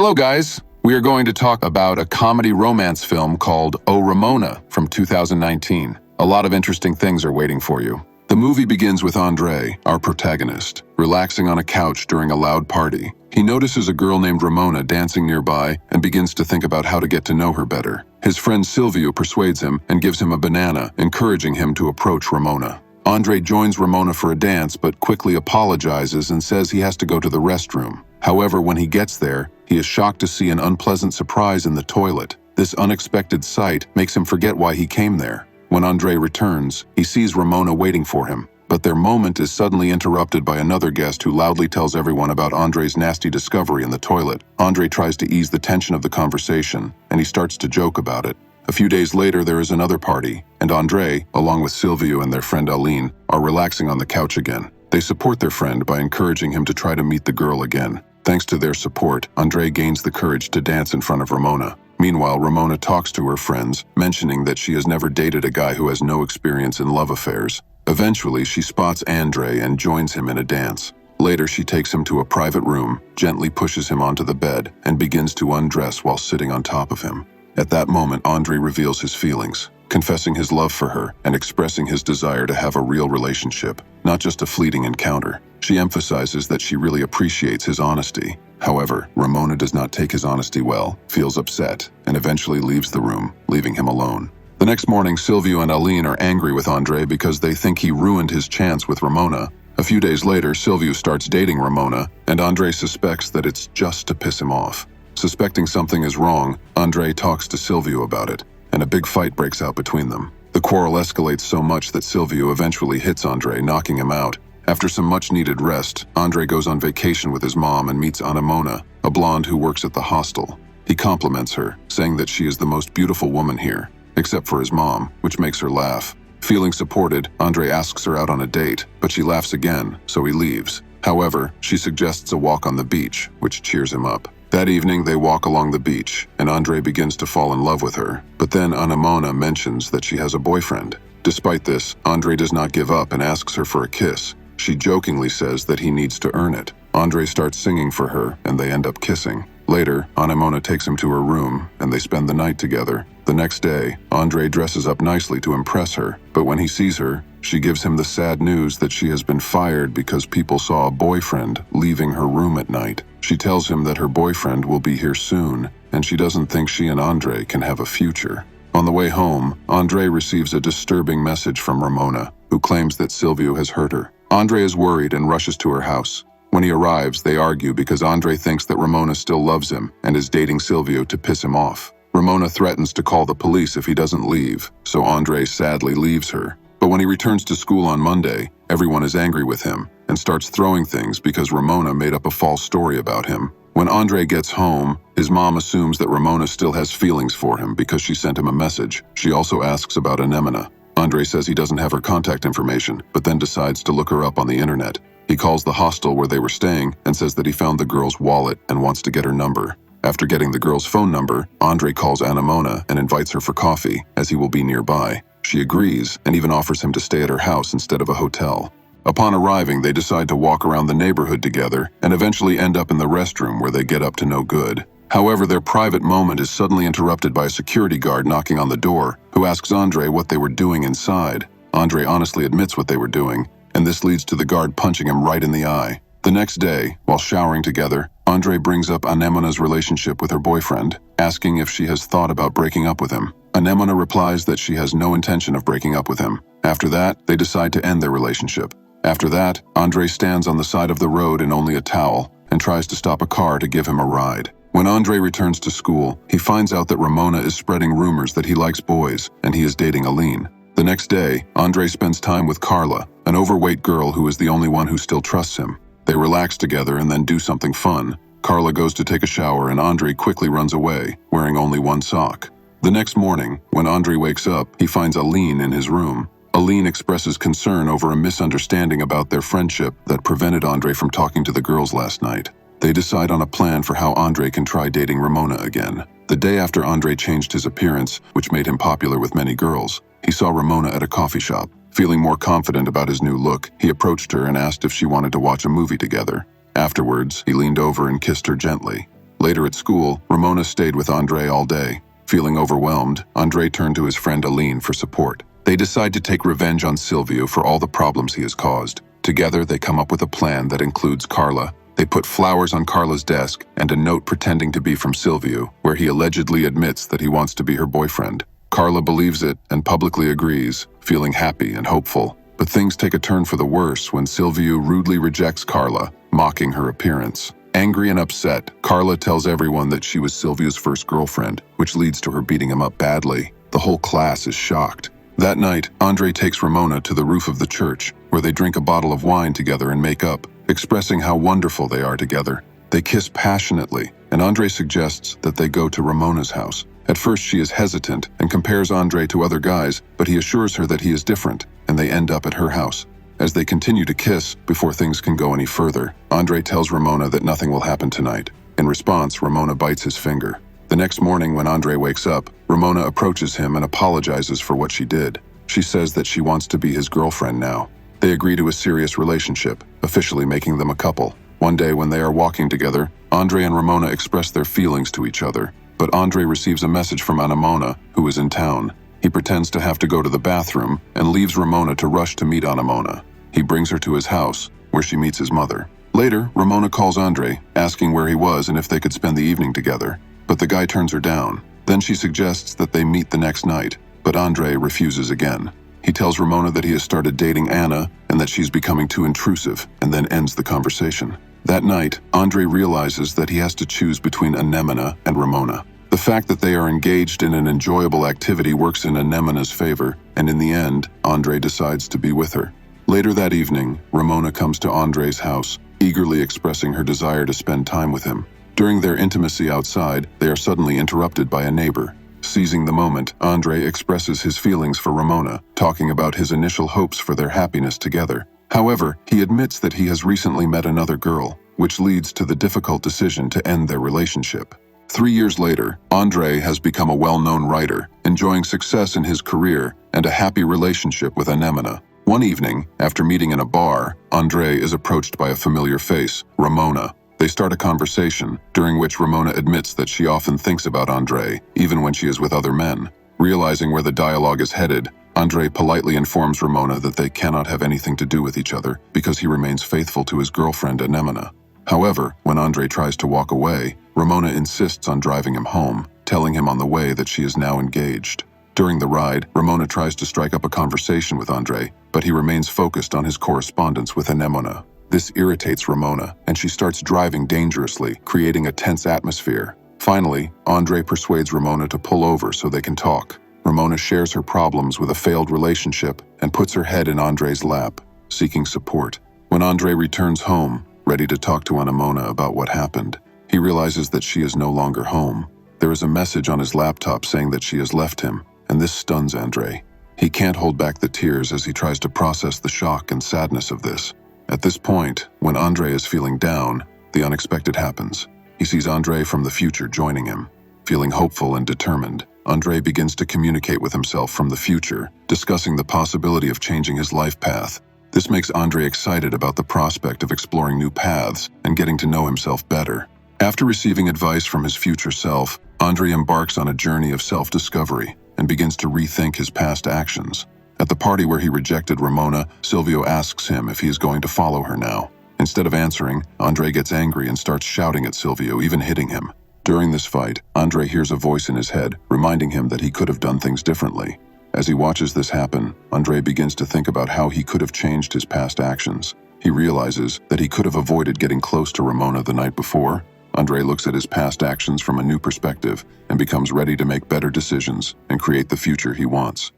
Hello guys, we are going to talk about a comedy romance film called Oh Ramona from 2019. A lot of interesting things are waiting for you. The movie begins with Andre, our protagonist, relaxing on a couch during a loud party. He notices a girl named Ramona dancing nearby and begins to think about how to get to know her better. His friend Silvio persuades him and gives him a banana, encouraging him to approach Ramona. Andre joins Ramona for a dance but quickly apologizes and says he has to go to the restroom. However, when he gets there, he is shocked to see an unpleasant surprise in the toilet. This unexpected sight makes him forget why he came there. When Andre returns, he sees Ramona waiting for him, but their moment is suddenly interrupted by another guest who loudly tells everyone about Andre's nasty discovery in the toilet. Andre tries to ease the tension of the conversation, and he starts to joke about it. A few days later, there is another party, and Andre, along with Silvio and their friend Aline, are relaxing on the couch again. They support their friend by encouraging him to try to meet the girl again. Thanks to their support, Andre gains the courage to dance in front of Ramona. Meanwhile, Ramona talks to her friends, mentioning that she has never dated a guy who has no experience in love affairs. Eventually, she spots Andre and joins him in a dance. Later, she takes him to a private room, gently pushes him onto the bed, and begins to undress while sitting on top of him. At that moment, Andre reveals his feelings, confessing his love for her and expressing his desire to have a real relationship, not just a fleeting encounter. She emphasizes that she really appreciates his honesty. However, Ramona does not take his honesty well, feels upset, and eventually leaves the room, leaving him alone. The next morning, Silvio and Aline are angry with Andre because they think he ruined his chance with Ramona. A few days later, Silvio starts dating Ramona, and Andre suspects that it's just to piss him off. Suspecting something is wrong, Andre talks to Silvio about it, and a big fight breaks out between them. The quarrel escalates so much that Silvio eventually hits Andre, knocking him out. After some much-needed rest, Andre goes on vacation with his mom and meets Anemona, a blonde who works at the hostel. He compliments her, saying that she is the most beautiful woman here, except for his mom, which makes her laugh. Feeling supported, Andre asks her out on a date, but she laughs again, so he leaves. However, she suggests a walk on the beach, which cheers him up. That evening, they walk along the beach, and Andre begins to fall in love with her. But then Anemona mentions that she has a boyfriend. Despite this, Andre does not give up and asks her for a kiss. She jokingly says that he needs to earn it. Andre starts singing for her, and they end up kissing. Later, Anemona takes him to her room, and they spend the night together. The next day, Andre dresses up nicely to impress her, but when he sees her, she gives him the sad news that she has been fired because people saw a boyfriend leaving her room at night. She tells him that her boyfriend will be here soon, and she doesn't think she and Andre can have a future. On the way home, Andre receives a disturbing message from Ramona, who claims that Silvio has hurt her. Andre is worried and rushes to her house. When he arrives, they argue because Andre thinks that Ramona still loves him and is dating Silvio to piss him off. Ramona threatens to call the police if he doesn't leave, so Andre sadly leaves her. But when he returns to school on Monday, everyone is angry with him and starts throwing things because Ramona made up a false story about him. When Andre gets home, his mom assumes that Ramona still has feelings for him because she sent him a message. She also asks about Anemona. Andre says he doesn't have her contact information, but then decides to look her up on the internet. He calls the hostel where they were staying and says that he found the girl's wallet and wants to get her number. After getting the girl's phone number, Andre calls Anemona and invites her for coffee, as he will be nearby. She agrees and even offers him to stay at her house instead of a hotel. Upon arriving, they decide to walk around the neighborhood together and eventually end up in the restroom where they get up to no good. However, their private moment is suddenly interrupted by a security guard knocking on the door, who asks Andre what they were doing inside. Andre honestly admits what they were doing, and this leads to the guard punching him right in the eye. The next day, while showering together, Andre brings up Anemona's relationship with her boyfriend, asking if she has thought about breaking up with him. Anemona replies that she has no intention of breaking up with him. After that, they decide to end their relationship. After that, Andre stands on the side of the road in only a towel and tries to stop a car to give him a ride. When Andre returns to school, he finds out that Ramona is spreading rumors that he likes boys and he is dating Aline. The next day, Andre spends time with Carla, an overweight girl who is the only one who still trusts him. They relax together and then do something fun. Carla goes to take a shower and Andre quickly runs away, wearing only one sock. The next morning, when Andre wakes up, he finds Aline in his room. Aline expresses concern over a misunderstanding about their friendship that prevented Andre from talking to the girls last night. They decide on a plan for how Andre can try dating Ramona again. The day after Andre changed his appearance, which made him popular with many girls, he saw Ramona at a coffee shop. Feeling more confident about his new look, he approached her and asked if she wanted to watch a movie together. Afterwards, he leaned over and kissed her gently. Later at school, Ramona stayed with Andre all day. Feeling overwhelmed, Andre turned to his friend Aline for support. They decide to take revenge on Silvio for all the problems he has caused. Together, they come up with a plan that includes Carla. They put flowers on Carla's desk and a note pretending to be from Silvio, where he allegedly admits that he wants to be her boyfriend. Carla believes it and publicly agrees, feeling happy and hopeful. But things take a turn for the worse when Silvio rudely rejects Carla, mocking her appearance. Angry and upset, Carla tells everyone that she was Silvio's first girlfriend, which leads to her beating him up badly. The whole class is shocked. That night, Andre takes Ramona to the roof of the church, where they drink a bottle of wine together and make up, expressing how wonderful they are together. They kiss passionately, and Andre suggests that they go to Ramona's house. At first, she is hesitant and compares Andre to other guys, but he assures her that he is different, and they end up at her house. As they continue to kiss, before things can go any further, Andre tells Ramona that nothing will happen tonight. In response, Ramona bites his finger. The next morning, when Andre wakes up, Ramona approaches him and apologizes for what she did. She says that she wants to be his girlfriend now. They agree to a serious relationship, officially making them a couple. One day when they are walking together, Andre and Ramona express their feelings to each other, but Andre receives a message from Anemona, who is in town. He pretends to have to go to the bathroom and leaves Ramona to rush to meet Anemona. He brings her to his house, where she meets his mother. Later, Ramona calls Andre, asking where he was and if they could spend the evening together. But the guy turns her down. Then she suggests that they meet the next night, but Andre refuses again. He tells Ramona that he has started dating Anna and that she's becoming too intrusive, and then ends the conversation. That night, Andre realizes that he has to choose between Anemona and Ramona. The fact that they are engaged in an enjoyable activity works in Anemona's favor, and in the end, Andre decides to be with her. Later that evening, Ramona comes to Andre's house, eagerly expressing her desire to spend time with him. During their intimacy outside, they are suddenly interrupted by a neighbor. Seizing the moment, Andre expresses his feelings for Ramona, talking about his initial hopes for their happiness together. However, he admits that he has recently met another girl, which leads to the difficult decision to end their relationship. 3 years later, Andre has become a well-known writer, enjoying success in his career and a happy relationship with Anemona. One evening, after meeting in a bar, Andre is approached by a familiar face, Ramona. They start a conversation, during which Ramona admits that she often thinks about Andre, even when she is with other men. Realizing where the dialogue is headed, Andre politely informs Ramona that they cannot have anything to do with each other because he remains faithful to his girlfriend Anemona. However, when Andre tries to walk away, Ramona insists on driving him home, telling him on the way that she is now engaged. During the ride, Ramona tries to strike up a conversation with Andre, but he remains focused on his correspondence with Anemona. This irritates Ramona, and she starts driving dangerously, creating a tense atmosphere. Finally, Andre persuades Ramona to pull over so they can talk. Ramona shares her problems with a failed relationship and puts her head in Andre's lap, seeking support. When Andre returns home, ready to talk to Anemona about what happened, he realizes that she is no longer home. There is a message on his laptop saying that she has left him, and this stuns Andre. He can't hold back the tears as he tries to process the shock and sadness of this. At this point, when Andre is feeling down, the unexpected happens. He sees Andre from the future joining him. Feeling hopeful and determined, Andre begins to communicate with himself from the future, discussing the possibility of changing his life path. This makes Andre excited about the prospect of exploring new paths and getting to know himself better. After receiving advice from his future self, Andre embarks on a journey of self-discovery and begins to rethink his past actions. At the party where he rejected Ramona, Silvio asks him if he is going to follow her now. Instead of answering, Andre gets angry and starts shouting at Silvio, even hitting him. During this fight, Andre hears a voice in his head, reminding him that he could have done things differently. As he watches this happen, Andre begins to think about how he could have changed his past actions. He realizes that he could have avoided getting close to Ramona the night before. Andre looks at his past actions from a new perspective and becomes ready to make better decisions and create the future he wants.